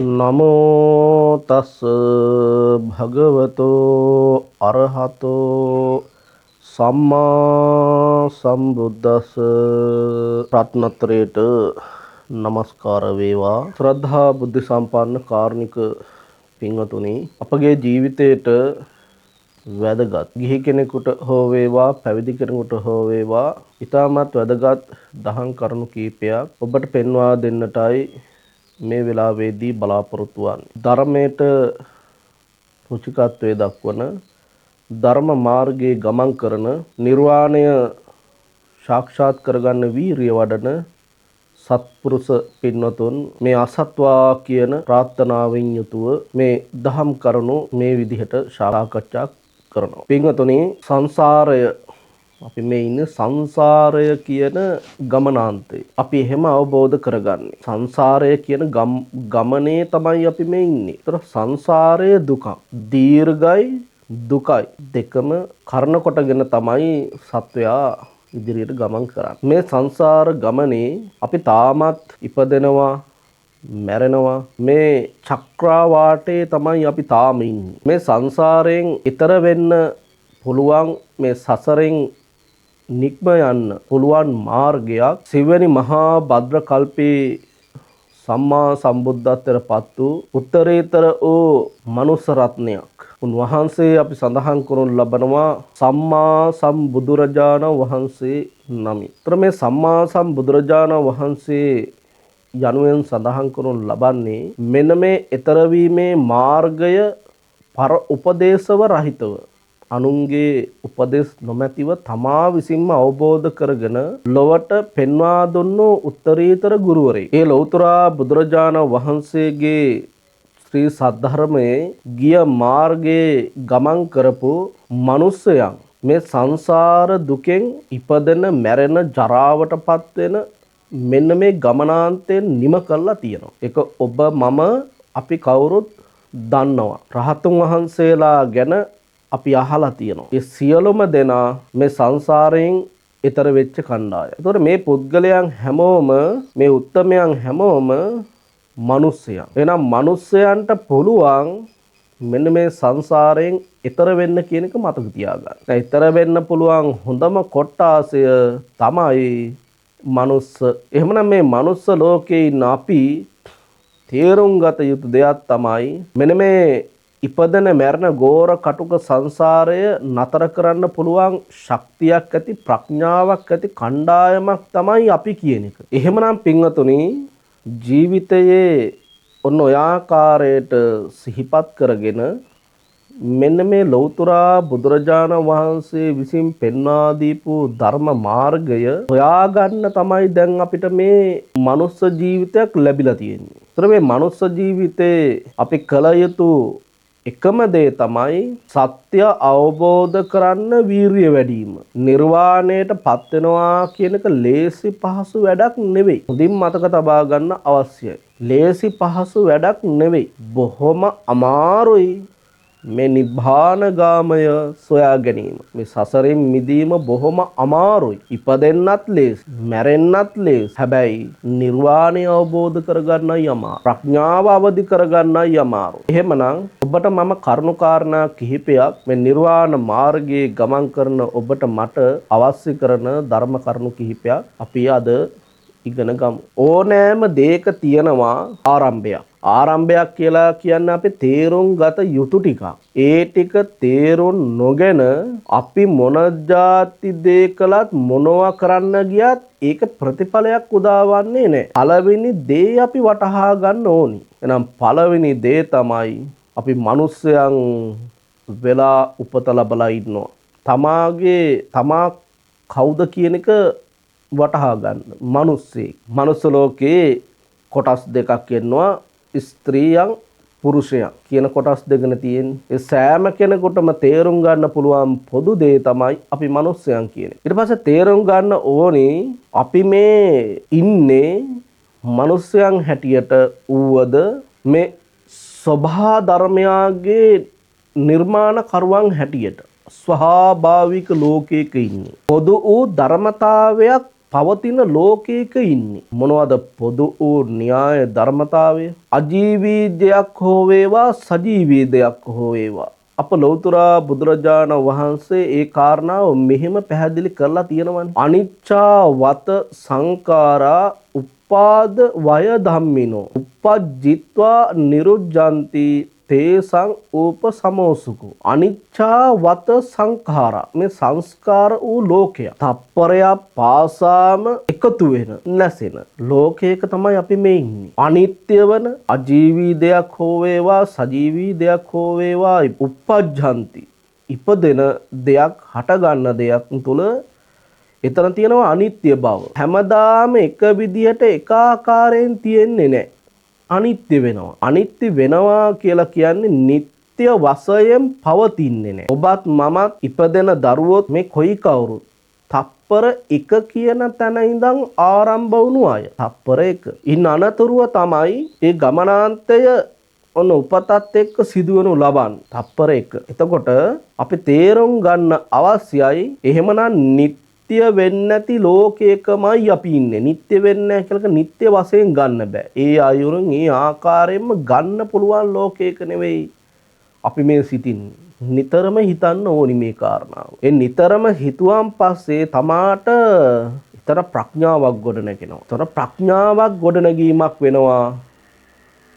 නමෝ තස් භගවතෝ අරහතෝ සම්මා සම්බුද්දස්ස. රත්නත්‍රයට නමස්කාර වේවා. ශ්‍රද්ධා බුද්ධ සම්පන්න කාරුණික පින්වතුනි, අපගේ ජීවිතයට වැදගත් ගිහි කෙනෙකුට හෝ වේවා පැවිදි කෙනෙකුට හෝ වේවා ඊටමත් වැදගත් දහම් කරුණු කීපයක් ඔබට පෙන්වා දෙන්නටයි මේ වෙලාවේදී බලාපොරොත්තු වන්නේ. ධර්මයට රුචිකත්වයේ දක්වන ධර්ම මාර්ගයේ ගමන් කරන නිර්වාණය සාක්ෂාත් කරගන්න වීරිය වඩන සත්පුරුෂ පින්වතුන් මේ අසත්වා කියන ප්‍රාර්ථනාවෙන් යුතුව මේ දහම් කරුණු මේ විදිහට සාකච්ඡා කරනවා. පින්වතුනි, සංසාරය අපි මේ ඉන්නේ සංසාරය කියන ගමනාන්තේ. අපි එහෙම අවබෝධ කරගන්නේ. සංසාරය කියන ගමනේ තමයි අපි මේ ඉන්නේ. ඒතර සංසාරය දුක. දීර්ඝයි දුකයි දෙකම කරන කොටගෙන තමයි සත්වයා ඉදිරියට ගමන් කරන්නේ. මේ සංසාර ගමනේ අපි තාමත් ඉපදෙනවා, මැරෙනවා. මේ චක්‍රාවාටේ තමයි අපි තාම ඉන්නේ. මේ සංසාරයෙන් ඈතර වෙන්න පුළුවන්, මේ සසරෙන් නික්ම යන්න පුළුවන් මාර්ගයක් සිවැනි මහා භද්‍ර කල්පේ සම්මා සම්බුද්ධත්වයට පත් වූ උත්තරීතර වූ මනුස්ස රත්නයක්. උන්වහන්සේ අපි සඳහන් කරනු ලබනවා සම්මා සම්බුදුරජාණන් වහන්සේ නමි. ඒතර මේ සම්මා සම්බුදුරජාණන් වහන්සේ යනුවෙන් සඳහන් කරනු ලබන්නේ මෙන්න මේ ඈතර වීමේ මාර්ගය පර උපදේශව රහිතව, අනුන්ගේ උපදෙස් නොමැතිව තමා විසින්ම අවබෝධ කරගෙන ලොවට පෙන්වා දුන්නු උත්තරීතර ගුරුවරයෙක්. ඒ ලෞතර බුදුරජාණන් වහන්සේගේ ශ්‍රී සද්ධර්මයේ ගිය මාර්ගයේ ගමන් කරපු මිනිසයන් මේ සංසාර දුකෙන් ඉපදෙන, මැරෙන, ජරාවටපත් වෙන මෙන්න මේ ගමනාන්තයෙන් නිම කරලා තියෙනවා. ඒක ඔබ මම අපි කවුරුත් දන්නවා. රහතුන් වහන්සේලා ගැන අපි අහලා තියෙනවා. ඒ සියලුම දෙනා මේ සංසාරයෙන් ඈතර වෙච්ච කණ්ඩායම්. ඒතකොට මේ පුද්ගලයන් හැමෝම, මේ උත්තමයන් හැමෝම මිනිස්සයන්. එහෙනම් මිනිස්සයන්ට පුළුවන් මෙන්න මේ සංසාරයෙන් ඈතර වෙන්න කියන එක මතක තියාගන්න. ඈතර වෙන්න පුළුවන් හොඳම කොටාසය තමයි මනුස්ස. එහෙමනම් මේ මනුස්ස ලෝකේ ඉන්න අපි තේරුම් ගත යුතු දෙයක් තමයි මෙන්න මේ ඉපදෙන මැරෙන ගෝර කටුක සංසාරය නතර කරන්න පුළුවන් ශක්තියක් ඇති, ප්‍රඥාවක් ඇති කණ්ඩායමක් තමයි අපි කියන එක. එහෙමනම් පින්වතුනි, ජීවිතයේ ඔන්න ඔය ආකාරයට සිහිපත් කරගෙන මෙන්න මේ ලෞතර බුදුරජාණන් වහන්සේ විසින් පෙන්වා දීපු ධර්ම මාර්ගය හොයාගන්න තමයි දැන් අපිට මේ මනුස්ස ජීවිතයක් ලැබිලා තියෙන්නේ. ඒතර මේ මනුස්ස ජීවිතේ අපි කල යුතු එකම දේ තමයි සත්‍ය අවබෝධ කරන්න වීරිය වැඩි වීම. නිර්වාණයට පත් වෙනවා කියන එක ලේසි පහසු වැඩක් නෙවෙයි. හොඳින් මතක තබා ගන්න අවශ්‍යයි. ලේසි පහසු වැඩක් නෙවෙයි. බොහොම අමාරුයි මේ නිබ්බාන ගාමය සොයා ගැනීම. මේ සසරින් මිදීම බොහොම අමාරුයි. ඉපදෙන්නත් ලේසි, මැරෙන්නත් ලේසි. හැබැයි නිර්වාණය අවබෝධ කරගන්නයි අමාරු. ප්‍රඥාව අවදි කරගන්නයි අමාරු. එහෙමනම් ඔබට මම කරුණු කාරණා කිහිපයක් මේ නිර්වාණ මාර්ගයේ ගමන් කරන ඔබට මට අවශ්‍ය කරන ධර්ම කරුණු කිහිපයක් අපි අද ඉගෙන ගමු. ඕනෑම දෙයක තියෙනවා ආරම්භයක්. ආරම්භයක් කියලා කියන්නේ අපි තේරුම් ගත යුතු ටිකක්. ඒ ටික තේරුම් නොගෙන අපි මොන જાති දේ කළත් මොනවා කරන්න ගියත් ඒක ප්‍රතිඵලයක් උදාවන්නේ නැහැ. පළවෙනි දේ අපි වටහා ගන්න ඕනි. එහෙනම් පළවෙනි දේ තමයි අපි මිනිස්යන් වෙලා උපත ලැබලා ඉන්නවා. තමා කවුද කියන එක වටහා ගන්න. මිනිස්සෙක්. මනුස්ස ලෝකේ කොටස් දෙකක් ඉන්නවා. ස්ත්‍රියන්, පුරුෂයන් කියන කොටස් දෙකන තියෙන්නේ. ඒ සෑම කෙනෙකුටම තේරුම් ගන්න පුළුවන් පොදු දේ තමයි අපි මිනිස්යන් කියන්නේ. ඊට පස්සේ තේරුම් ගන්න ඕනේ අපි මේ ඉන්නේ මිනිස්යන් හැටියට ඌවද මේ ස්වභා ධර්මයාගේ නිර්මාණකරුවන් හැටියට ස්වභාවික ලෝකයක ඉන්නේ. පොදු වූ ධර්මතාවයක් පවතින ලෝකයක ඉන්නේ. මොනවද පොදු වූ න්‍යාය ධර්මතාවය? අජීවී දෙයක් හෝ වේවා සජීවී දෙයක් හෝ වේවා. අප ලෞතර බුදුරජාණන් වහන්සේ ඒ කාරණාව මෙහෙම පැහැදිලි කරලා තියෙනවනේ. අනිච්චා වත සංඛාරා උපාද වය ධම්මිනෝ uppajjitva niruddhanti තේසං උපසමෝසුකෝ. අනිච්චා වත සංඛාරා, මේ සංස්කාර වූ ලෝකය තප්පරයක් පාසාම එකතු වෙන නැසෙන ලෝකයක තමයි අපි මේ ඉන්නේ. අනිත්‍ය වන අජීවී දෙයක් හෝ වේවා සජීවී දෙයක් හෝ වේවා uppajjanti ඉපදෙන දෙයක් හටගන්න දෙයක් තුළ එතන තියෙනවා අනිත්‍ය බව. හැමදාම එක විදිහට එක ආකාරයෙන් තියෙන්නේ නැහැ. අනිත්‍ය වෙනවා. අනිත්‍ය වෙනවා කියලා කියන්නේ නිට්ටය වශයෙන් පවතින්නේ නැහැ. ඔබත් මමත් ඉපදෙන දරුවොත් මේ කොයි කවුරුත් තප්පර 1 කියන තැන ඉඳන් ආරම්භ වුණු අය. තප්පර 1. ඉන් අනතුරුව තමයි මේ ගමනාන්තය ඔන්න උපතත් එක්ක සිදුවනු ලබන්නේ. තප්පර 1. එතකොට අපි තේරුම් ගන්න අවශ්‍යයි එහෙමනම් නිට්ටය වෙන්නේ නැති ලෝකයකමයි අපි ඉන්නේ. නිට්ටය වෙන්නේ නැහැ කියලා නිට්ටය වශයෙන් ගන්න බෑ. ඒ ආයුරෙන් ඒ ආකාරයෙන්ම ගන්න පුළුවන් ලෝකයක නෙවෙයි අපි මේ සිටින්නේ. නිතරම හිතන්න ඕනි මේ කාරණාව. ඒ නිතරම හිතුවාන් පස්සේ තමාට ඊතර ප්‍රඥාවක් ගොඩ නැගෙනවා. ඊතර ප්‍රඥාවක් ගොඩ නැගීමක් වෙනවා.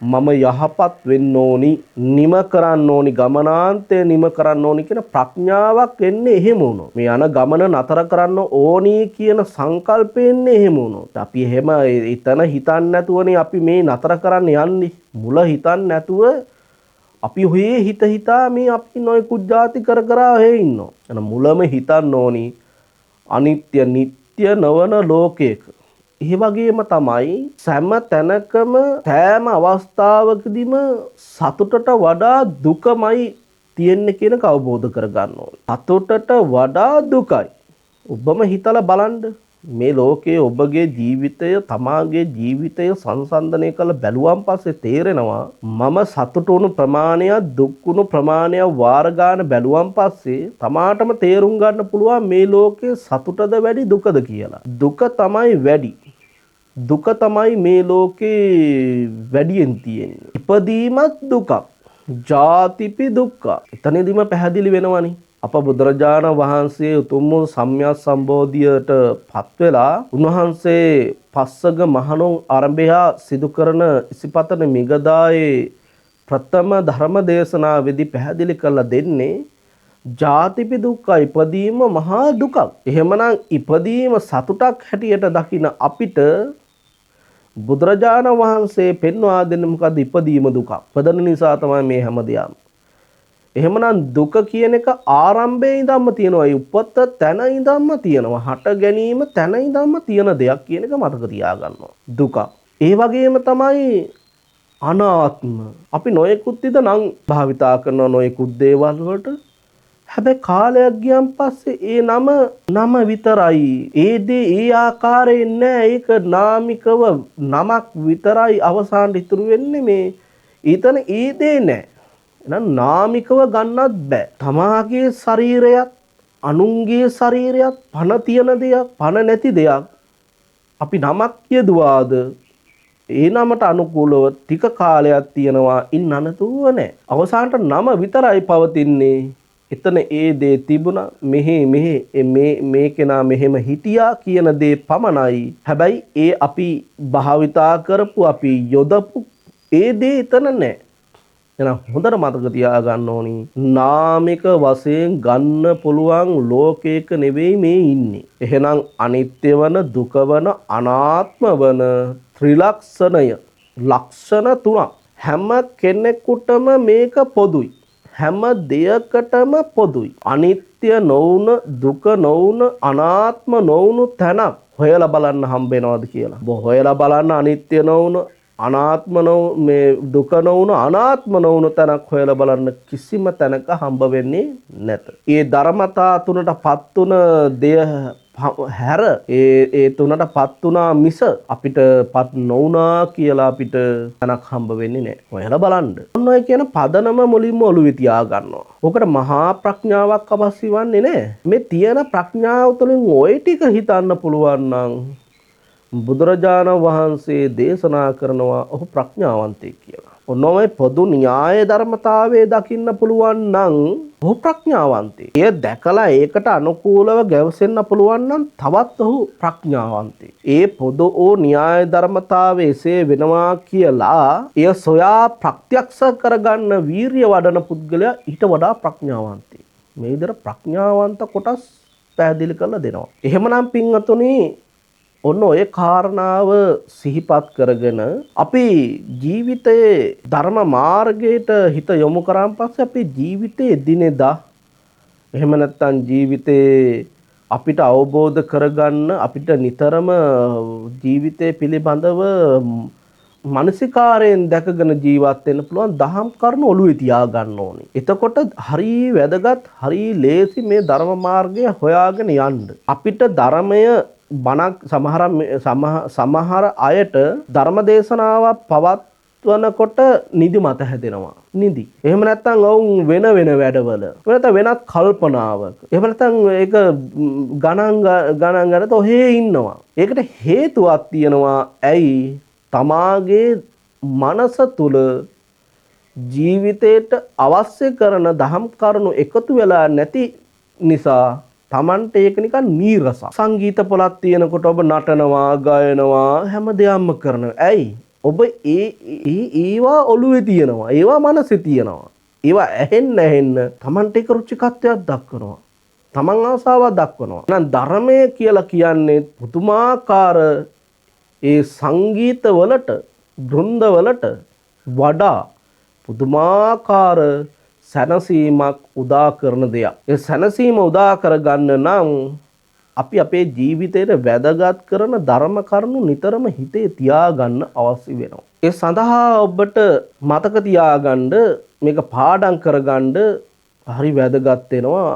මම යහපත් වෙන්න ඕනි, නිම කරන්න ඕනි, ගමනාන්තය නිම කරන්න ඕනි කියන ප්‍රඥාවක් එන්නේ එහෙම වුණොත්. මේ යන ගමන නතර කරන්න ඕනි කියන සංකල්පය එන්නේ එහෙම වුණොත්. අපි එහෙම එතන හිතන්නේ නැතුවනේ අපි මේ නතර කරන්න යන්නේ. මුල හිතන්නේ නැතුව අපි හොයේ හිතා මේ අපි නොයෙකුත් ಜಾති කර ඉන්නවා. එන මුලම හිතන්න ඕනි අනිත්‍ය නිට්ටය නොවන ලෝකයක. ඒ වගේම තමයි සෑම තැනකම සෑම අවස්ථාවකදීම සතුටට වඩා දුකමයි තියෙන්නේ කියන එක අවබෝධ කරගන්න ඕනේ. සතුටට වඩා දුකයි. ඔබම හිතලා බලන්න මේ ලෝකයේ ඔබගේ ජීවිතය තමාගේ ජීවිතය සංසන්දනය කරලා බැලුවන් පස්සේ තේරෙනවා මම සතුට වුණු ප්‍රමාණය දුක් වුණු ප්‍රමාණය වාර ගන්න බැලුවන් පස්සේ තමාටම තේරුම් ගන්න පුළුවන් මේ ලෝකයේ සතුටද වැඩි දුකද කියලා. දුක තමයි වැඩි. දුක තමයි මේ ලෝකේ වැඩියෙන් තියෙන්නේ. ඉපදීමත් දුකක්. ජාතිපි දුක්ඛ. එතනදීම පැහැදිලි වෙනවනේ. අප බුදුරජාණන් වහන්සේ උතුම් සම්‍යක් සම්බෝධියට පත් වෙලා උන්වහන්සේ පස්සග මහණුන් ආරම්භයා සිදු කරන ඉසිපතන මිගදායේ ප්‍රථම ධර්ම දේශනාවේදී පැහැදිලි කරලා දෙන්නේ ජාතිපි දුක්ඛ, ඉපදීම මහා දුකක්. එහෙමනම් ඉපදීම සතුටක් හැටියට දකින අපිට බුදුරජාණන් වහන්සේ පෙන්වා දෙන්නේ මොකද්ද? ඉපදීම දුකක්. පදන නිසා තමයි මේ හැමදේම. එහෙමනම් දුක කියන එක ආරම්භයේ ඉඳන්ම තියෙනවා. ඒ උපත තැන ඉඳන්ම තියෙනවා. හට ගැනීම තැන ඉඳන්ම තියෙන දෙයක් කියන එක මතක තියාගන්නවා. දුක. ඒ වගේම තමයි අනාත්ම. අපි නොයෙකුත් විද නම් භාවිතා කරන නොයෙකුත් දේවල් වලට හැබැයි කාලයක් ගියන් පස්සේ ඒ නම විතරයි. ඒ දේ ඒ ආකාරයෙන් නෑ. ඒක නාමිකව නමක් විතරයි අවසානට ඉතුරු වෙන්නේ. මේ ඊතන ඒ දේ නෑ. එහෙනම් නාමිකව ගන්නත් බෑ. තමාගේ ශරීරයත් අනුන්ගේ ශරීරයත් පණ තියෙන දෙයක් පණ නැති දෙයක් අපි නමක් කියදුවාද ඒ නමට අනුකූලව ටික කාලයක් තියෙනවා. ඉන් අනතුරුව නෑ. අවසානට නම විතරයි පවතින්නේ. එතන ඒ දේ තිබුණා මේ කෙනා මෙහෙම හිටියා කියන දේ පමණයි. හැබැයි ඒ අපි භාවිතා කරපු අපි යොදපු ඒ දේ එතන නෑ. එහෙනම් හොඳට මතක තියාගන්න ඕනි නාමික වශයෙන් ගන්න පුළුවන් ලෝකයක නෙවෙයි මේ ඉන්නේ. එහෙනම් අනිත්‍ය වන දුක වන අනාත්ම වන ත්‍රිලක්ෂණය ලක්ෂණ තුනක් හැම කෙනෙකුටම මේක පොදුයි. හැම දෙයකටම පොදුයි. අනිත්‍ය නොවුන දුක නොවුන අනාත්ම නොවුණු තැනක් හොයලා බලන්න හම්බ වෙනවද කියලා. ඔබ හොයලා බලන්න අනිත්‍ය නොවුන අනාත්ම මේ දුක නොවුන අනාත්ම නොවුන තැනක් හොයලා බලන්න කිසිම තැනක හම්බ වෙන්නේ නැත. ඒ ධර්මතා තුනටපත් උන දෙය හැර ඒ තුනටපත් උනා මිස අපිටපත් නොවුනා කියලා අපිට තැනක් හම්බ වෙන්නේ නැහැ. හොයලා බලන්න. ඔන්න ඔය කියන පදනම මුලින්ම ඔළුවේ තියා ගන්නවා. ඔකට මහා ප්‍රඥාවක් අවශ්‍ය වන්නේ නැහැ. මේ තියෙන ප්‍රඥාව තුළින් ওই ටික හිතන්න පුළුවන් නම් බුදුරජාණන් වහන්සේ දේශනා කරනවා ඔහු ප්‍රඥාවන්තයෙක් කියලා. ඔන්න ඔය පොදු න්‍යාය ධර්මතාවයේ දකින්න පුළුවන් නම් ඔහු ප්‍රඥාවන්තයෙක්. එය දැකලා ඒකට අනුකූලව ගැවසෙන්න පුළුවන් නම් තවත් ඔහු ප්‍රඥාවන්තයෙක්. ඒ පොදු න්‍යාය ධර්මතාවයේ එසේ වෙනවා කියලා එය සොයා ප්‍රත්‍යක්ෂ කරගන්න වීරිය වඩන පුද්ගලයා ඊට වඩා ප්‍රඥාවන්තයෙක්. මේ විදිහට ප්‍රඥාවන්ත කොටස් පැහැදිලි කරලා දෙනවා. එහෙමනම් පින්වතුනි ඔන්න ඔය කාරණාව සිහිපත් කරගෙන අපි ජීවිතයේ ධර්ම මාර්ගයට හිත යොමු කරාන් පස්සේ අපේ ජීවිතයේ දිනෙදා එහෙම නැත්නම් ජීවිතේ අපිට අවබෝධ කරගන්න අපිට නිතරම ජීවිතය පිළිබඳව මානසිකාරයෙන් දැකගෙන ජීවත් වෙන්න පුළුවන් දහම් කරුණු ඔළුවේ තියා ගන්න ඕනේ. එතකොට හරි වැදගත් හරි ලේසි මේ ධර්ම මාර්ගය හොයාගෙන යන්න. අපිට ධර්මය බණක් සමහර අයට ධර්ම දේශනාවක් පවත්වනකොට නිදි මත හැදෙනවා. නිදි. එහෙම නැත්නම් ඔවුන් වෙන වැඩවල. වෙනත් කල්පනාවක. එහෙම නැත්නම් ඒක ගණන් ඔහේ ඉන්නවා. ඒකට හේතුවක් තියෙනවා. ඇයි? තමාගේ මනස තුල ජීවිතයට අවශ්‍ය කරන දහම් කරුණු එකතු වෙලා නැති නිසා තමන්ට ඒක නිකන් නීරසක්. සංගීත පොලක් තියෙනකොට ඔබ නටනවා, ගයනවා, හැම දෙයක්ම කරනවා. ඇයි? ඔබ ඒවා ඔළුවේ තියෙනවා. ඒවා මනසේ තියෙනවා. ඒවා ඇහෙන්න තමන්ට ඒක රුචිකත්වයක් දක්වනවා. තමන් ආසාවක් දක්වනවා. එහෙනම් ධර්මය කියලා කියන්නේ පුදුමාකාර ඒ සංගීත වලට, බ්‍රුන්ද වලට වඩා පුදුමාකාර සැනසීමක් උදා කරන දෙයක්. ඒ සැනසීම උදා කරගන්න නම් අපි අපේ ජීවිතයට වැදගත් කරන ධර්ම කරුණු නිතරම හිතේ තියාගන්න අවශ්‍ය වෙනවා. ඒ සඳහා ඔබට මතක තියාගන්න මේක පාඩම් කරගන්න හරි වැදගත් වෙනවා.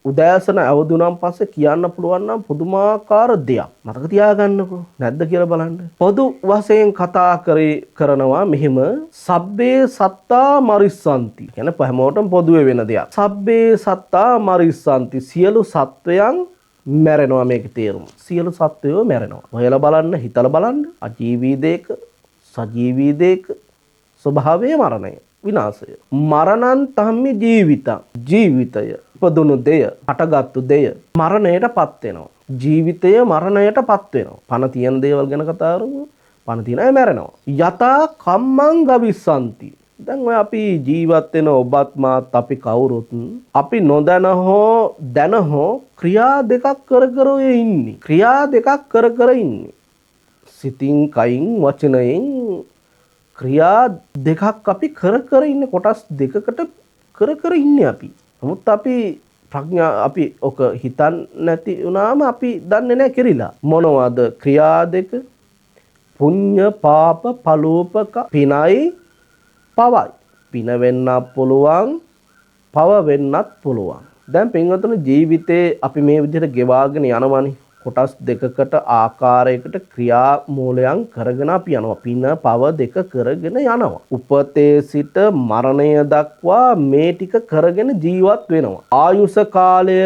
උදෑසන අවදුනම් පස්සේ කියන්න පුළුවන් නම් පුදුමාකාර දෙයක්. මතක තියාගන්නකෝ. නැද්ද කියලා බලන්න. පොදු වශයෙන් කතා කරනවා මෙහෙම සබ්බේ සත්තා මරිස්සanti. කියන්නේ හැමෝටම පොදුවේ වෙන දෙයක්. සබ්බේ සත්තා මරිස්සanti. සියලු සත්වයන් මැරෙනවා මේකේ තේරුම. සියලු සත්වයෝ මැරෙනවා. ඔයලා බලන්න, හිතලා බලන්න. අජීවී දෙයක, සජීවී දෙයක ස්වභාවයේ මරණය, විනාශය. මරණං තම්මි ජීවිතං. ජීවිතය උපදුණු දෙය, හටගත්තු දෙය මරණයටපත් වෙනවා. ජීවිතය මරණයටපත් වෙනවා. පණ තියෙන දේවල් ගැන කතා කරමු. පණ තියෙන අය මැරෙනවා. යතා කම්මං ගවිස්සanti. දැන් ඔය අපි ජීවත් වෙන ඔබත් මාත් අපි කවුරුත් අපි නොදැන හෝ දැන හෝ ක්‍රියා දෙකක් කර ඉන්නේ. ක්‍රියා දෙකක් කර ඉන්නේ. සිතින්, කයින්, වචනයෙන් ක්‍රියා දෙකක් අපි කර ඉන්නේ. කොටස් දෙකකට කර ඉන්නේ අපි. නමුත් අපි අපි ඔක හිතන් නැති වුණාම අපි දන්නේ නැහැ කෙරිලා. මොනවද ක්‍රියා දෙක? පුඤ්ඤ පාප පලෝපක. පිනයි පවයි. පින වෙන්නත් පුළුවන්, පව වෙන්නත් පුළුවන්. දැන් පින්වතුනි ජීවිතේ අපි මේ විදිහට ගෙවාගෙන යනවනේ. කොටස් දෙකකට ආකාරයකට ක්‍රියා මූලයන් කරගෙන අපි යනවා. පින පව දෙක කරගෙන යනවා. උපතේ සිට මරණය දක්වා මේ ටික කරගෙන ජීවත් වෙනවා. ආයුෂ කාලය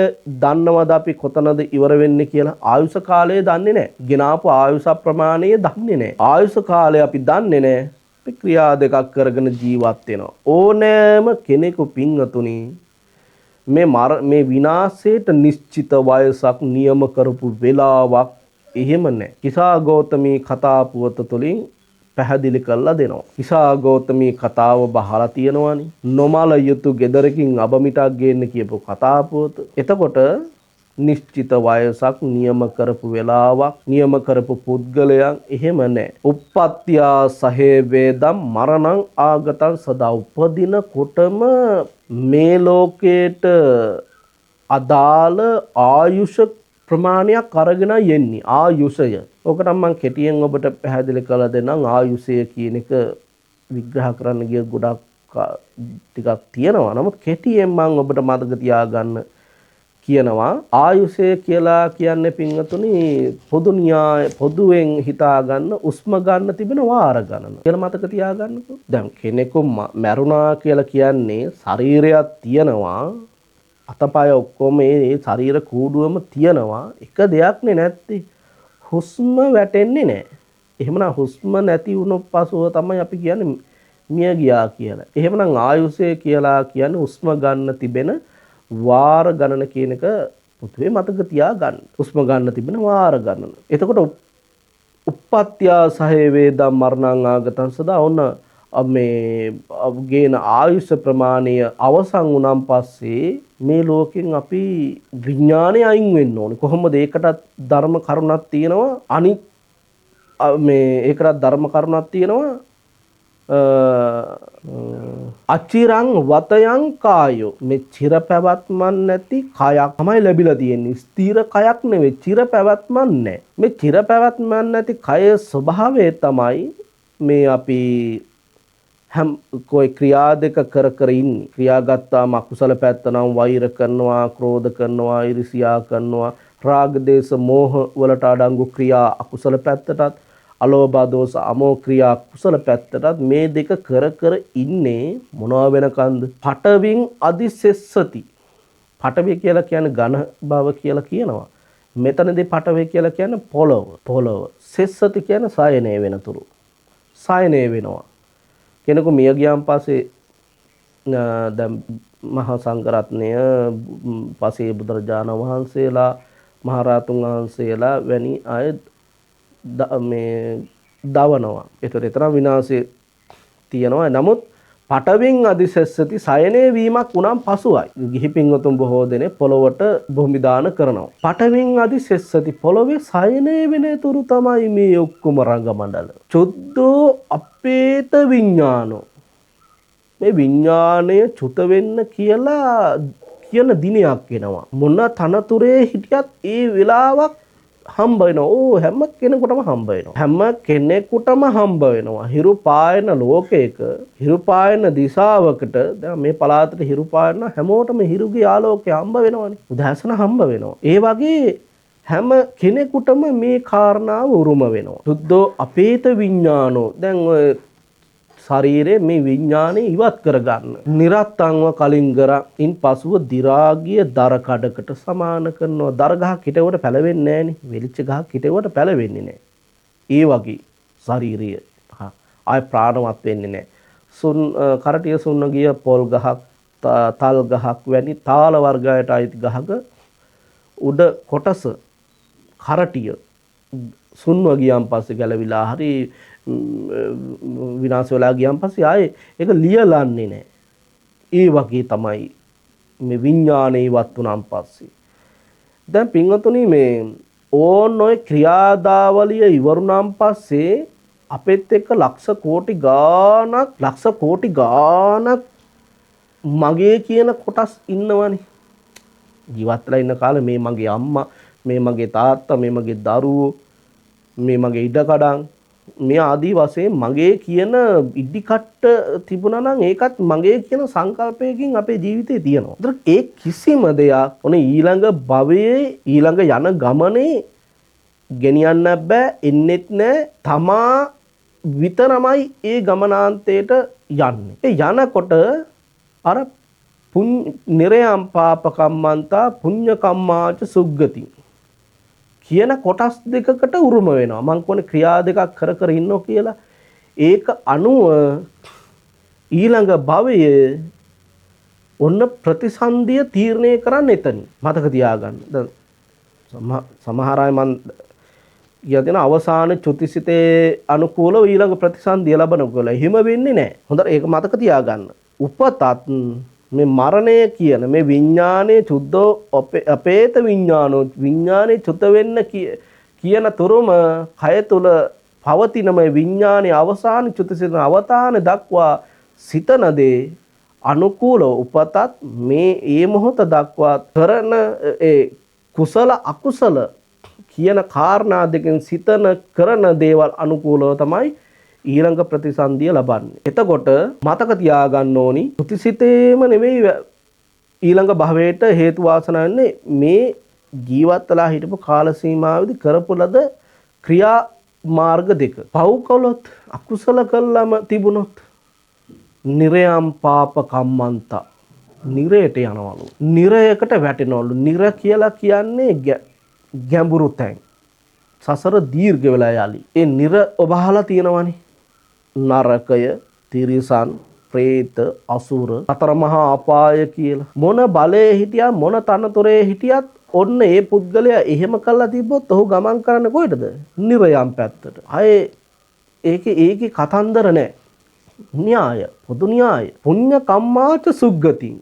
දන්නවද අපි කොතනද ඉවර වෙන්නේ කියලා? ආයුෂ කාලය දන්නේ නැහැ. ගෙනාපු ආයුෂ ප්‍රමාණය දන්නේ නැහැ. ආයුෂ කාලය අපි දන්නේ නැහැ. අපි ක්‍රියා දෙකක් කරගෙන ජීවත් වෙනවා. ඕනෑම කෙනෙකු පින්වතුනි මේ විනාශයට නිශ්චිත වයසක් නියම කරපු වෙලාවක් එහෙම නැහැ. කිසා ගෞතමී කතා පුවත තුළින් පැහැදිලි කරලා දෙනවා. කිසා ගෞතමී කතාව බහලා තියෙනවානේ. නොමල යුතු ගෙදරකින් අබමිටක් ගේන්න කියපු කතා පුවත. එතකොට නිශ්චිත වයසක් නියම කරපු වෙලාවක් නියම කරපු පුද්ගලයන් එහෙම නැහැ. උප්පත්තියා සහේ වේදම් මරණං ආගතං සදා. උපදිනකොටම මේ ලෝකයට අදාළ ආයුෂ ප්‍රමාණයක් අරගෙන යන්නේ ආයුෂය. ඕක නම් මම කෙටියෙන් ඔබට පැහැදිලි කරලා දෙන්නම්. ආයුෂය කියන එක විග්‍රහ කරන්න ගිය ගොඩක් ටිකක් තියෙනවා. නමුත් කෙටියෙන් මම ඔබට මතක තියාගන්න කියනවා ආයුෂය කියලා කියන්නේ පින්වතුනි පොදු න්‍යාය පොදුවෙන් හිතාගන්න උස්ම ගන්න තිබෙන වාර ගණන කියලා මතක තියාගන්නකෝ. දැන් කෙනෙකු මැරුණා කියලා කියන්නේ ශරීරයක් තියෙනවා අතපය ඔක්කොම මේ ශරීර කූඩුවම තියෙනවා එක දෙයක්නේ නැත්තේ හුස්ම වැටෙන්නේ නැහැ. එහෙමනම් හුස්ම නැති වුණොත් පසුව තමයි අපි කියන්නේ මිය ගියා කියලා. එහෙමනම් ආයුෂය කියලා කියන්නේ හුස්ම ගන්න තිබෙන වාර ගණන කියන එක පුතේ මතක තියාගන්න. හුස්ම ගන්න තිබෙන වාර ගණන. එතකොට උප්පත්ත්‍යා සහේ වේදම් මරණං ආගතං සදා ඔන්න මේ ගේන ආයුෂ ප්‍රමාණය අවසන් වුණාන් පස්සේ මේ ලෝකෙන් අපි විඥාණය අයින් වෙන්න ඕනේ. කොහොමද ඒකටත් ධර්ම කරුණක් තියෙනවා. අනිත් මේ ඒකටත් ධර්ම කරුණක් තියෙනවා. අචිරං වතයන් කායෝ මේ චිර පැවැත්මක් නැති කයක් තමයි ලැබිලා තියෙන්නේ. ස්ථිර කයක් නෙවෙයි චිර පැවැත්මක් නැහැ. මේ චිර පැවැත්මක් නැති කයේ ස්වභාවය තමයි මේ අපි හැම કોઈ ක්‍රියා දෙක කර කර ඉන්නේ. ක්‍රියා ගත්තාම අකුසල පැත්ත නම් වෛර කරනවා, ක්‍රෝධ කරනවා, ඊර්ෂ්‍යා කරනවා, රාග දේශ මෝහ වලට අඩංගු ක්‍රියා අකුසල පැත්තටත් අලෝභ දෝෂ අමෝහ ක්‍රියා කුසල පැත්තටත් මේ දෙක කර කර ඉන්නේ මොනවා වෙනකන්ද? පටවින් අදිසෙස්සති. පටවිය කියලා කියන්නේ ඝන බව කියලා කියනවා. මෙතනදී පටවිය කියලා කියන්නේ පොළව. සෙස්සති කියන්නේ සායනය වෙනතුරු. සායනය වෙනවා. කෙනෙකු මිය ගියාන් පස්සේ දැන් මහා සංඝරත්නය පසේ බුදුරජාණන් වහන්සේලා මහරහතුන් වහන්සේලා වැනි අය මේ දවනවා. ඒතර එතරම් විනාශය තියෙනවා. නමුත් පටවින් අදිසෙස්සති සයනේ වීමක් උනම් පසුයි. ගිහි පින්වතුන් බොහෝ දෙනෙක් පොළොවට භූමි දාන කරනවා. පටවින් අදිසෙස්සති පොළොවේ සයනේ වෙන තුරු තමයි මේ ඔක්කොම රංග මණ්ඩල. චුද්ධෝ අපේත විඥානෝ. මේ විඥාණය චුත වෙන්න කියලා කියන දිනයක් එනවා. මොන තනතුරේ හිටියත් ඒ වෙලාවක් හම්බ වෙනවා. හැම කෙනෙකුටම හම්බ වෙනවා. හැම කෙනෙකුටම හම්බ වෙනවා. හිරු පායන ලෝකයක හිරු පායන දිශාවකට දැන් මේ පළාතට හිරු පායන හැමෝටම හිරුගේ ආලෝකය හම්බ වෙනවනේ. උදෑසන හම්බ වෙනවා. ඒ වගේ හැම කෙනෙකුටම මේ කාරණාව උරුම වෙනවා. සුද්ධෝ අපේත විඥානෝ. දැන් ඔය ශරීරයේ මේ විඥානේ ඉවත් කරගන්න. නිරත්තංව කලින් කරා ඉන් පසුව දිරාගිය දර කඩකට සමාන කරනවා. දර ගහක් හිටවට පැලවෙන්නේ නැහනේ. වෙලිච්ච ගහක් හිටවට පැලවෙන්නේ නැහැ. ඒ වගේ ශරීරය ආය ප්‍රාණවත් වෙන්නේ නැහැ. කරටිය සුන්න ගිය පොල් ගහක් තල් ගහක් වැනි තාල වර්ගයට අයිති ගහක උඩ කොටස කරටිය සුන්ව ගියන් පස්සේ ගැලවිලා හරි විනාශ වෙලා ගියන් පස්සේ ආයේ ඒක ලියලන්නේ නැහැ. ඒ වගේ තමයි මේ විඥානේ ඉවත් වුණාන් පස්සේ. දැන් පින්වතුනි මේ ඕන ඔය ක්‍රියාදාවලිය ඉවරුණාන් පස්සේ අපෙත් එක්ක ලක්ෂ කෝටි ගාණක් මගේ කියන කොටස් ඉන්නවනේ. ජීවත්ලා ඉන්න කාලේ මේ මගේ අම්මා, මේ මගේ තාත්තා, මේ මගේ දරුවෝ, මේ මගේ ඉඩකඩම් මේ ආදී වශයෙන් මගේ කියන ඉඩි කට්ට තිබුණා නම් ඒකත් මගේ කියන සංකල්පයකින් අපේ ජීවිතේ තියෙනවා. ඒතර ඒ කිසිම දෙයක් ඔනේ ඊළඟ භවයේ ඊළඟ යන ගමනේ ගෙනියන්න බෑ, එන්නෙත් නෑ. තමා විතරමයි ඒ ගමනාන්තයට යන්නේ. ඒ යනකොට අර නිරයම් පාපකම්මන්තා පුඤ්ඤ කම්මාච සුග්ගති කියන කොටස් දෙකකට උරුම වෙනවා. මං කියන්නේ ක්‍රියා දෙකක් කර කර ඉන්නෝ කියලා. ඒක අනුව ඊළඟ භවයේ ඔන්න ප්‍රතිසන්දිය තීරණය කරන්න එතන. මතක තියාගන්න. දැන් සමහර අය මං කියන අවසාන චුතිසිතේ අනුකූලව ඊළඟ ප්‍රතිසන්දිය ලබන කියලා. එහෙම වෙන්නේ නැහැ. හොඳට ඒක මතක තියාගන්න. උපතත් මේ මරණය කියන මේ විඥානයේ චුද්ධෝ අපේත විඥානෝ විඥානේ චුත වෙන්න කියන තුරුම කය තුල පවතින මේ විඥානයේ අවසාන චුතසිත අවතාන දක්වා සිතන දේ අනුකූල උපතත් මේ මොහොත දක්වා කරන ඒ කුසල අකුසල කියන කාරණා දෙකෙන් සිතන කරන දේවල් අනුකූලව තමයි ඊළඟ ප්‍රතිසන්දිය ලබන්නේ. එතකොට මතක තියාගන්න ඕනි කුතිසිතේම නෙවෙයි ඊළඟ භවයට හේතු වාසනා වෙන්නේ මේ ජීවත් වෙලා හිටපු කාල සීමාවෙදි කරපු ලද ක්‍රියා මාර්ග දෙක. පව් කළොත් අකුසල කළාම තිබුණොත් නිරයම් පාප කම්මන්තා නිරයට යනවලු. නිරයකට වැටෙනවලු. නිර කියලා කියන්නේ ගැඹුරු තැන්. සසර දීර්ඝ වෙලා යාලි. ඒ නිර ඔබ අහලා තියෙනවනේ. නරකය, තිරිසන්, ප්‍රේත, අසුර, අතර මහා අපාය කියලා. මොන බලයේ හිටියා මොන තනතුරේ හිටියත් ඔන්න ඒ පුද්ගලයා එහෙම කළා තිබ්බොත් ඔහු ගමන් කරන්නේ කොහෙටද? නිරයම් පැත්තට. අය ඒකේ කතන්දර නැහැ. න්‍යාය, පොදු න්‍යාය. පුඤ්ඤ කම්මාච සුග්ගති.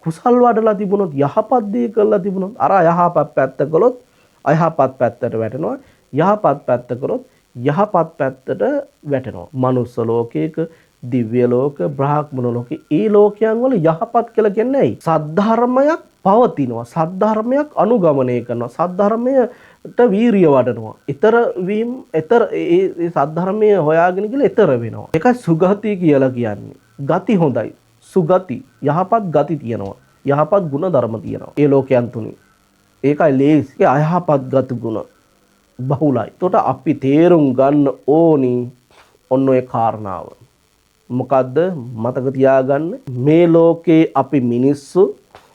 කුසල් වඩලා තිබුණොත් යහපත් දේ කළා තිබුණොත් අර යහපත් පැත්ත කළොත් අයහපත් පැත්තට වැටෙනවා. යහපත් පැත්ත කළොත් යහපත් පැත්තට වැටෙනවා. මනුස්ස ලෝකයක, දිව්‍ය ලෝක, බ්‍රාහ්මණ ලෝකේ ඒ ලෝකයන් වල යහපත් කියලා කියන්නේ ඇයි? සද්ධර්මයක් පවතිනවා. සද්ධර්මයක් අනුගමනය කරනවා. සද්ධර්මයට වීරිය වඩනවා. ඊතර ඒ සද්ධර්මයේ හොයාගෙන ගිහලා ඊතර වෙනවා. ඒකයි සුගති කියලා කියන්නේ. ගති හොඳයි. සුගති යහපත් ගති තියෙනවා. යහපත් ගුණ ධර්ම තියෙනවා. ඒ ලෝකයන් තුනේ. ඒකයි ලේසි අයහපත් ගති ගුණ බහුලයි. එතකොට අපි තේරුම් ගන්න ඕනි ඔන්න ඔය කාරණාව. මොකද්ද? මතක තියාගන්න මේ ලෝකේ අපි මිනිස්සු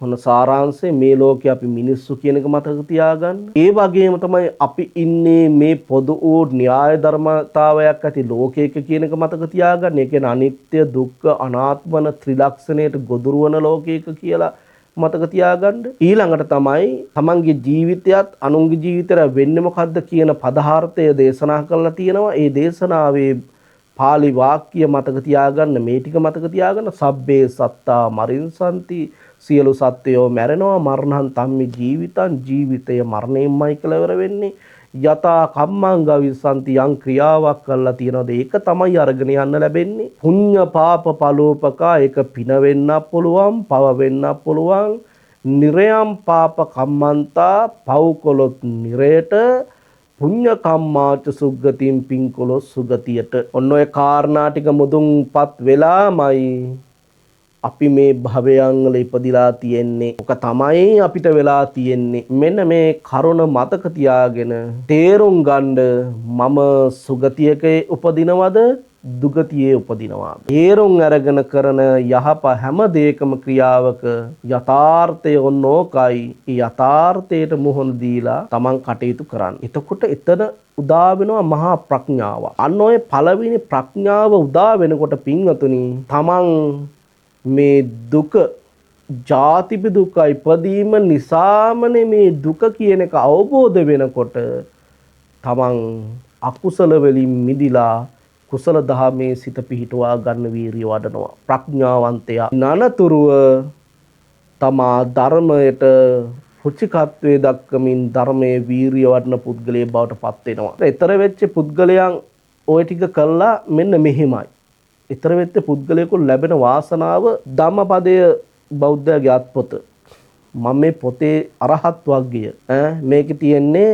මොන සාරාංශේ මේ ලෝකේ අපි මිනිස්සු කියන එක මතක තියාගන්න. ඒ වගේම තමයි අපි ඉන්නේ මේ පොදු වූ න්‍යාය ධර්මතාවයක් ඇති ලෝකයක කියන එක මතක තියාගන්න. ඒ කියන්නේ අනිත්‍ය, දුක්ඛ, අනාත්මන ත්‍රිලක්ෂණයට ගොදුරු වන ලෝකයක කියලා මතක තියාගන්න. ඊළඟට තමයි තමන්ගේ ජීවිතයත් අනුන්ගේ ජීවිතය වෙන්නේ මොකද්ද කියන පදාර්ථය දේශනා කරලා තියෙනවා. ඒ දේශනාවේ පාලි වාක්‍ය මතක තියාගන්න. මේ ටික මතක තියාගන්න. සබ්බේ සත්තා මරින්සන්ති. සියලු සත්වයෝ මැරෙනවා. මරණං තම්මි ජීවිතං. ජීවිතය මරණයෙන්මයි කෙලවර වෙන්නේ. යතා කම්මං ගවිසන්ති. යම් ක්‍රියාවක් කරලා තියනවාද ඒක තමයි අරගෙන යන්න ලැබෙන්නේ. පුඤ්ඤ පාප පලෝපකා. ඒක පින වෙන්න පුළුවන්, පව වෙන්න පුළුවන්. නිරයම් පාප කම්මන්තා. පව් කොලොත් නිරයට, පුඤ්ඤ කම්මාච සුග්ගතින් පින් කොලොත් සුගතියට. ඔන්න ඔය කාරණා ටික මුදුන්පත් වෙලාමයි අපි මේ භවයන් වල ඉපදිලා තියෙන්නේ. ඔක තමයි අපිට වෙලා තියෙන්නේ. මෙන්න මේ කරුණ මතක තියාගෙන තේරුම් ගන්න මම සුගතියක උපදිනවද දුගතියේ උපදිනවද? තේරුම් අරගෙන කරන යහප හැම දෙයකම ක්‍රියාවක යථාර්ථය ඕනෝකයි. ඒ යථාර්ථයට මුහුණ දීලා Taman කටයුතු කරන්න. එතකොට එතන උදා වෙනවා මහා ප්‍රඥාව. අන්න ඔය පළවෙනි ප්‍රඥාව උදා වෙනකොට පින්වතුනි Taman මේ දුක ජාතිපි දුක ඉපදීම නිසාමනේ මේ දුක කියන එක අවබෝධ වෙනකොට තමන් අකුසල වලින් මිදිලා කුසල දහමේ සිත පිහිටුවා ගන්න වීරිය වඩනවා. ප්‍රඥාවන්තයා නනතුරුව තමා ධර්මයට රුචිකත්වයේ දක්වමින් ධර්මයේ වීරිය වඩන පුද්ගලයෙ බවට පත් වෙනවා. ඊතර වෙච්ච පුද්ගලයන් ওই ටික කළා මෙන්න මෙහිමයි. ඊතර වෙච්ච පුද්ගලයෙකු ලැබෙන වාසනාව ධම්මපදය බෞද්ධයාගේ අත්පොත. මම මේ පොතේ අරහත් වර්ගය මේකේ තියෙන්නේ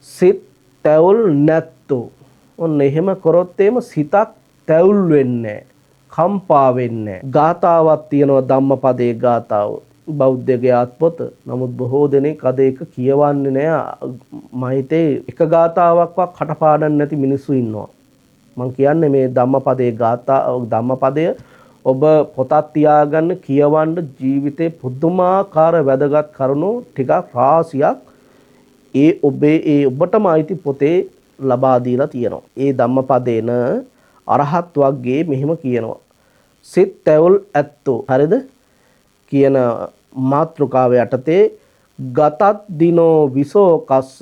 සිත තැවුල් නැත්තෝ. ඔන්න එහෙම කරොත් එහෙම සිතක් තැවුල් වෙන්නේ කම්පා වෙන්නේ. ගාතාවක් තියෙනවා ධම්මපදයේ ගාතාව. බෞද්ධයාගේ අත්පොත. නමුත් බොහෝ දෙනෙක් අද ඒක කියවන්නේ නැහැ. මම හිතේ එක ගාතාවක්වත් කටපාඩම් නැති මිනිස්සු ඉන්නවා. මම කියන්නේ මේ ධම්මපදයේ ගාථා ධම්මපදය ඔබ පොතක් තියාගන්න කියවන්න ජීවිතේ පුදුමාකාර වැදගත් කරුණු ටිකක් රාශියක් ඔබටම අයිති පොතේ ලබා දීලා තියෙනවා. ඒ ධම්මපදේන අරහත් වර්ගයේ මෙහෙම කියනවා. සිත තැවුල් ඇත්තෝ. හරිද? කියන මාතෘකාව යටතේ ගතත් දිනෝ විසෝකස්ස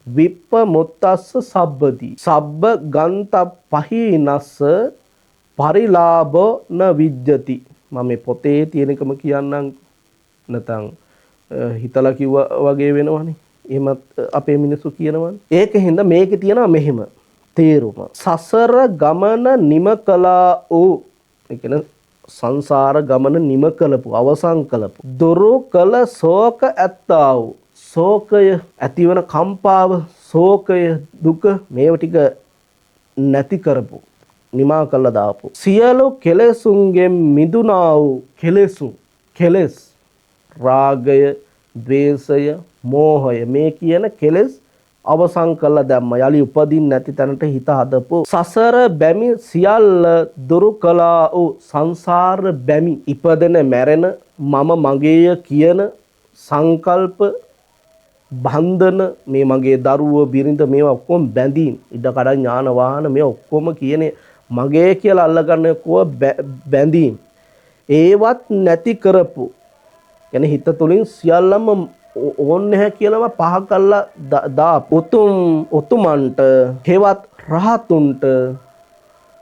විප්ප මුත්තස්ස සබ්බදී සබ්බ ගන්ත පහීනස්ස පරිලාභ න විජ්ජති. මම මේ පොතේ තියෙනකම කියන්නම් නැතනම් හිතලා කිව්වා වගේ වෙනවනේ. එහෙමත් අපේ මිනිස්සු කියනවනේ. ඒකෙන්ද මේකේ තියෙනවා මෙහෙම තේරුම. සසර ගමන නිම කළා වූ ඒ කියන්නේ සංසාර ගමන නිම කළපු අවසන් කළපු දුරු කළ ශෝක ඇත්තා වූ ශෝකය ඇතිවන කම්පාව, ශෝකය, දුක මේව ටික නැති කරපු, නිමා කළා දාපු. සියලු කෙලෙසුන්ගෙන් මිදුණා වූ කෙලෙස් රාගය, ද්වේෂය, මෝහය මේ කියන කෙලෙස් අවසන් කළා දැම්ම. යලි උපදින්න නැති තැනට හිත හදපු සසර බැමි සියල්ල දුරු කළා වූ සංසාර බැමි ඉපදෙන මැරෙන මම මගේය කියන සංකල්ප බන්ධන මේ මගේ දරුවෝ බිරිඳ මේවා ඔක්කොම බැඳීම් ඉඩකඩ ඥාන වාහන මේ ඔක්කොම කියන්නේ මගේ කියලා අල්ලගන්න කෝ බැඳීම් ඒවත් නැති කරපු කියන්නේ හිත තුලින් සියල්ලම ඕන්නේ නැහැ කියලාම පහ කළා දා උතුමන්ට හේවත් රහතුන්ට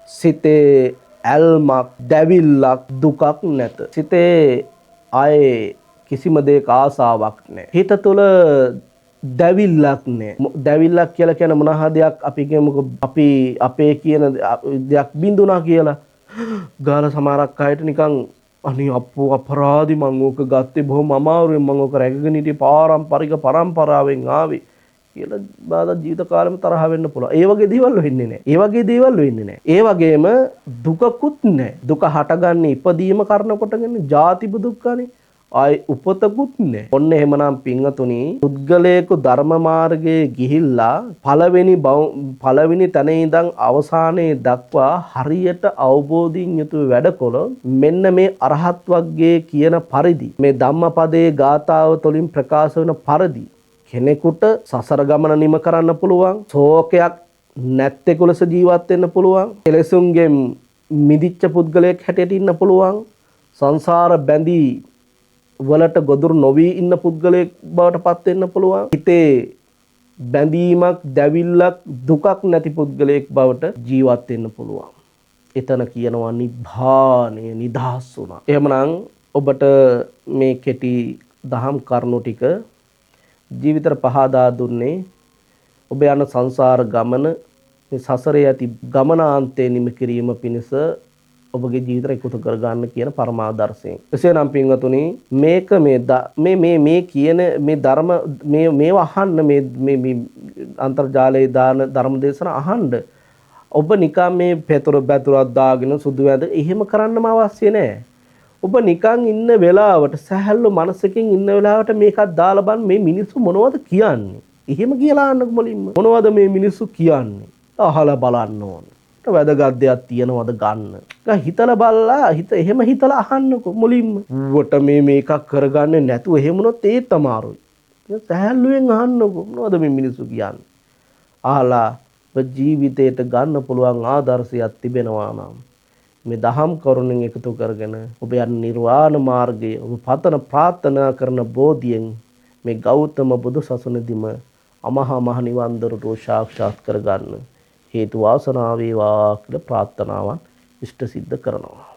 සිතේ ඇල්මක් දැවිල්ලක් දුකක් නැත. සිතේ ආයේ කිසිම දෙයක ආසාවක් නැහැ. හිත තුළ දැවිල්ලක් නැහැ. දැවිල්ලක් කියලා කියන මොනවා දෙයක් අපි කියමුකෝ අපි අපේ කියන දෙයක් බින්දුනා කියලා. ගාලා සමහරක් අයට නිකන් අනේ අපෝ අපරාධි මං ඕක ගත්තේ බොහොම අමාරුවෙන් මං ඕක රැකගෙන හිටියේ පාරම්පරික පරම්පරාවෙන් ආවේ කියලා බාදා ජීවිත කාලෙම තරහ වෙන්න පුළුවන්. ඒ වගේ දේවල් වෙන්නේ නැහැ. ඒ වගේ දේවල් වෙන්නේ නැහැ. ඒ වගේම දුකකුත් නැහැ. දුක හටගන්නේ ඉපදීම කරන කොටගෙන ජාතිබ දුක්ඛනේ. ආයි උපතකුත් නැහැ. ඔන්න එහෙමනම් පින්වතුනි පුද්ගලයෙකු ධර්ම මාර්ගයේ ගිහිල්ලා පළවෙනි තැන ඉඳන් අවසානයේ දක්වා හරියට අවබෝධයෙන් යුතුව වැඩ කළොත් මෙන්න මේ අරහත් වර්ගයේ කියන පරිදි මේ ධම්මපදයේ ගාථාව තුළින් ප්‍රකාශ වෙන පරිදි කෙනෙකුට සසර ගමන නිම කරන්න පුළුවන්. ශෝකයක් නැත්තේ කුලස ජීවත් වෙන්න පුළුවන්. කෙලෙසුන්ගෙන් මිදිච්ච පුද්ගලයෙක් හැටියට ඉන්න පුළුවන්. සංසාර බැඳී වලට ගොදුරු නොවී ඉන්න පුද්ගලයෙක් බවට පත් වෙන්න පුළුවන්. හිතේ බැඳීමක්, දැවිල්ලක්, දුකක් නැති පුද්ගලයෙක් බවට ජීවත් වෙන්න පුළුවන්. එතන කියනවා නිබ්බාණය නිදහස් වුණා. එහෙමනම් ඔබට මේ කෙටි දහම් කරුණු ටික ජීවිතේ පහදා දුන්නේ ඔබ යන සංසාර ගමන මේ සසරේ ඇති ගමනාන්තේ නිම කිරීම පිණිස ඔබගේ ජීවිතය එකතු කර ගන්න කියන පරමාදර්ශයෙන්. එසේනම් පින්වතුනි මේක මේ කියන මේ ධර්ම මේවා අහන්න මේ අන්තර්ජාලයේ දාන ධර්ම දේශන අහන්න ඔබ නිකන් මේ පෙතර බැතුරක් දාගෙන සුදු වැද එහෙම කරන්නම අවශ්‍ය නැහැ. ඔබ නිකන් ඉන්න වෙලාවට සැහැල්ලු මනසකින් ඉන්න වෙලාවට මේකක් දාලා බලන්න මේ මිනිස්සු මොනවද කියන්නේ. එහෙම කියලා අහන්න මුලින්ම. මොනවද මේ මිනිස්සු කියන්නේ? අහලා බලන්න ඕන. වැදගත් දෙයක් තියනවද ගන්න. හිතලා බලලා එහෙම හිතලා අහන්නකො මුලින්ම. වට මේකක් කරගන්නේ නැතුව එහෙම වුණොත් ඒත් අමාරුයි. සැහැල්ලුවෙන් අහන්නකො මොනවද මේ මිනිස්සු කියන්නේ. අහලා ජීවිතයට ගන්න පුළුවන් ආදර්ශයක් තිබෙනවා නම් මේ දහම් කරුණෙන් එකතු කරගෙන ඔබ යන නිර්වාණ මාර්ගයේ ඔබ පතන ප්‍රාර්ථනා කරන බෝධියෙන් මේ ගෞතම බුදු සසුනේදීම අමහා මහ නිවන් දොරටුව සාක්ෂාත් කරගන්න හේතු වාසනා වේවා කියලා ප්‍රාර්ථනාවන් ඉෂ්ට සිද්ධ කරනවා.